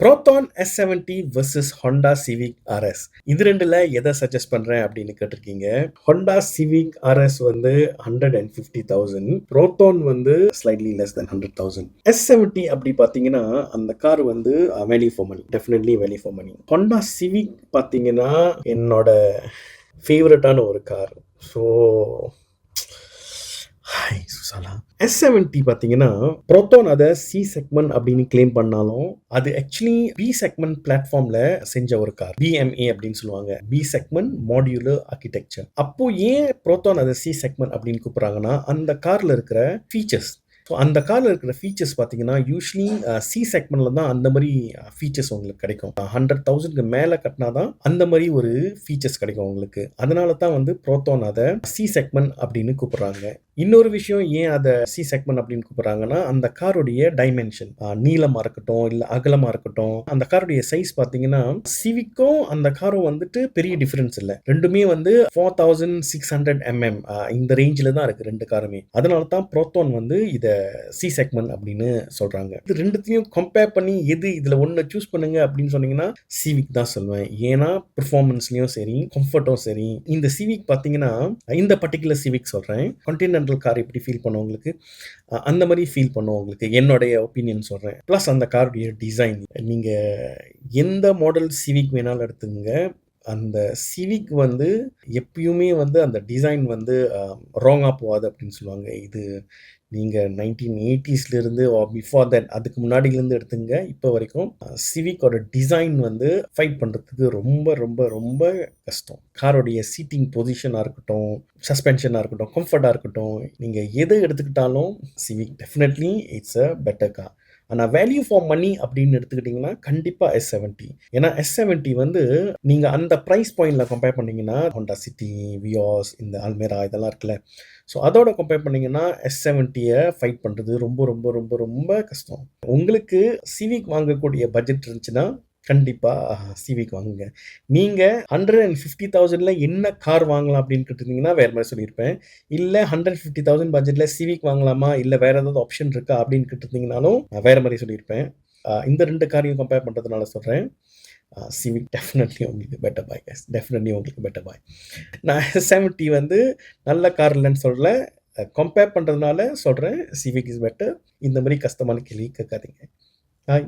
Proton S70 vs Honda Civic RS. இது ரெண்டுல எதை சஜஸ்ட் பண்றேன் அப்படின்னு கேட்டிருக்கீங்க. Honda Civic RS வந்து 150,000, Proton வந்து slightly less than 100,000. S70 அப்படி பாத்தீங்கன்னா அந்த கார் வந்து value for money, definitely value for money. Honda Civic பாத்தீங்கன்னா என்னோட ஃபேவரட்டான ஒரு கார். ஸோ S70 பார்த்தீங்கன்னா ப்ரோட்டான் அதை சி செக்மெண்ட் அப்படின்னு கிளைம் பண்ணாலும் அது ஆக்சுவலி பி செக்மெண்ட் பிளாட்ஃபார்ம்ல செஞ்ச ஒரு கார். BMA அப்படின்னு சொல்லுவாங்க, பி செக்மெண்ட் மாடியுலர் ஆர்கிடெக்சர். அப்போ ஏன் ப்ரோட்டான் அதை சி செக்மெண்ட் அப்படின்னு கூப்பிடுறாங்கன்னா அந்த கார்ல இருக்கிற ஃபீச்சர்ஸ். ஸோ அந்த காரில் இருக்கிற ஃபீச்சர்ஸ் பார்த்தீங்கன்னா யூஸ்வலி சி செக்மெண்ட்டில் தான் அந்த மாதிரி ஃபீச்சர்ஸ் உங்களுக்கு கிடைக்கும். 100,000க்கு மேலே கட்டினா தான் அந்த மாதிரி ஒரு ஃபீச்சர்ஸ் கிடைக்கும் உங்களுக்கு. அதனால தான் வந்து ப்ரோட்டான் அதை சி செக்மெண்ட் அப்படின்னு கூப்பிடுறாங்க. இன்னொரு விஷயம் ஏன் அதை சி செக்மெண்ட் அப்படின்னு கூப்பிடுறாங்கன்னா அந்த காருடைய டைமென்ஷன், நீளமாக இருக்கட்டும் இல்லை அகலமாக இருக்கட்டும், அந்த காருடைய சைஸ் பார்த்தீங்கன்னா சிவிக்கும் அந்த காரும் வந்துட்டு பெரிய டிஃபரன்ஸ் இல்லை. ரெண்டுமே வந்து 4,600 mm இந்த ரேஞ்சில் தான் இருக்கு ரெண்டு காருமே. அதனால தான் ப்ரோட்டான் வந்து இதை சி செக்மெண்ட் அப்படின்னு சொல்றாங்க. இது ரெண்டுத்தையும் கம்பேர் பண்ணி எது இதுல ஒன்னு சூஸ் பண்ணுங்க அப்படின்னு சொன்னீங்கன்னா சிவிக் தான் சொல்லுவேன். ஏன்னா பெர்ஃபார்மன்ஸ்லயும் சரி கம்ஃபர்ட்டும் சரி. இந்த சிவிக் பாத்தீங்கன்னா இந்த பர்டிகுலர் சிவிக் சொல்றேன், கான்டினென்டல் கார் எப்படி ஃபீல் பண்ணும் உங்களுக்கு அந்த மாதிரி ஃபீல் பண்ணும் உங்களுக்கு, என்னுடைய ஒப்பீனியன் சொல்றேன். பிளஸ் அந்த காருடைய டிசைன், நீங்க எந்த மாடல் சிவிக் வேணாலும் எடுத்துங்க, அந்த சிவிக் வந்து எப்பயுமே வந்து அந்த டிசைன் வந்து ராங்காக போகாது அப்படின்னு சொல்லுவாங்க. இது நீங்கள் 1980ஸ்லேருந்து பிஃபோர் தட், அதுக்கு முன்னாடியிலேருந்து எடுத்துங்க இப்போ வரைக்கும் சிவிக்கோட டிசைன் வந்து ஃபைட் பண்ணுறதுக்கு ரொம்ப ரொம்ப ரொம்ப கஷ்டம். காரோடைய சீட்டிங் பொசிஷனாக இருக்கட்டும், சஸ்பென்ஷனாக இருக்கட்டும், கம்ஃபர்ட்டாக இருக்கட்டும், நீங்கள் எதை எடுத்துக்கிட்டாலும் civic definitely it's a better car. ஆனால் வேல்யூ ஃபார் மணி அப்படின்னு எடுத்துக்கிட்டிங்கன்னா கண்டிப்பாக S70. ஏன்னா S70 வந்து நீங்கள் அந்த ப்ரைஸ் பாயிண்டில் கம்பேர் பண்ணிங்கன்னா ஹோண்டா சிட்டி, வியாஸ், இந்த அல்மேரா இதெல்லாம் இருக்குல்ல, ஸோ அதோட கம்பேர் பண்ணிங்கன்னா S70-யை ஃபைட் பண்ணுறது ரொம்ப ரொம்ப ரொம்ப ரொம்ப கஷ்டம். உங்களுக்கு சிவிக் வாங்கக்கூடிய பட்ஜெட் இருந்துச்சுன்னா கண்டிப்பாக சிவிக் வாங்குங்க. நீங்கள் 150,000ல் என்ன கார் வாங்கலாம் அப்படின்னு கேட்டிருந்தீங்கன்னா வேறு மாதிரி சொல்லியிருப்பேன். இல்லை 150,000 பட்ஜெட்டில் சிவிக் வாங்கலாமா இல்லை வேறு ஏதாவது ஆப்ஷன் இருக்கா அப்படின்னு கேட்டிருந்தீங்கனாலும் வேறு மாதிரி சொல்லியிருப்பேன். இந்த ரெண்டு காரையும் கம்பேர் பண்ணுறதுனால சொல்கிறேன், சிவிக் டெஃபினெட்லி உங்களுக்கு பெட்டர் பாய். டெஃபினெட்லி உங்களுக்கு பெட்டர் பாய். நான் S70 வந்து நல்ல கார் இல்லைன்னு சொல்லல, கம்பேர் பண்ணுறதுனால சொல்கிறேன் சிவிக் இஸ் பெட்டர். இந்த மாதிரி கஷ்டமான கேள்வி கேட்காதீங்க. ஹாய்.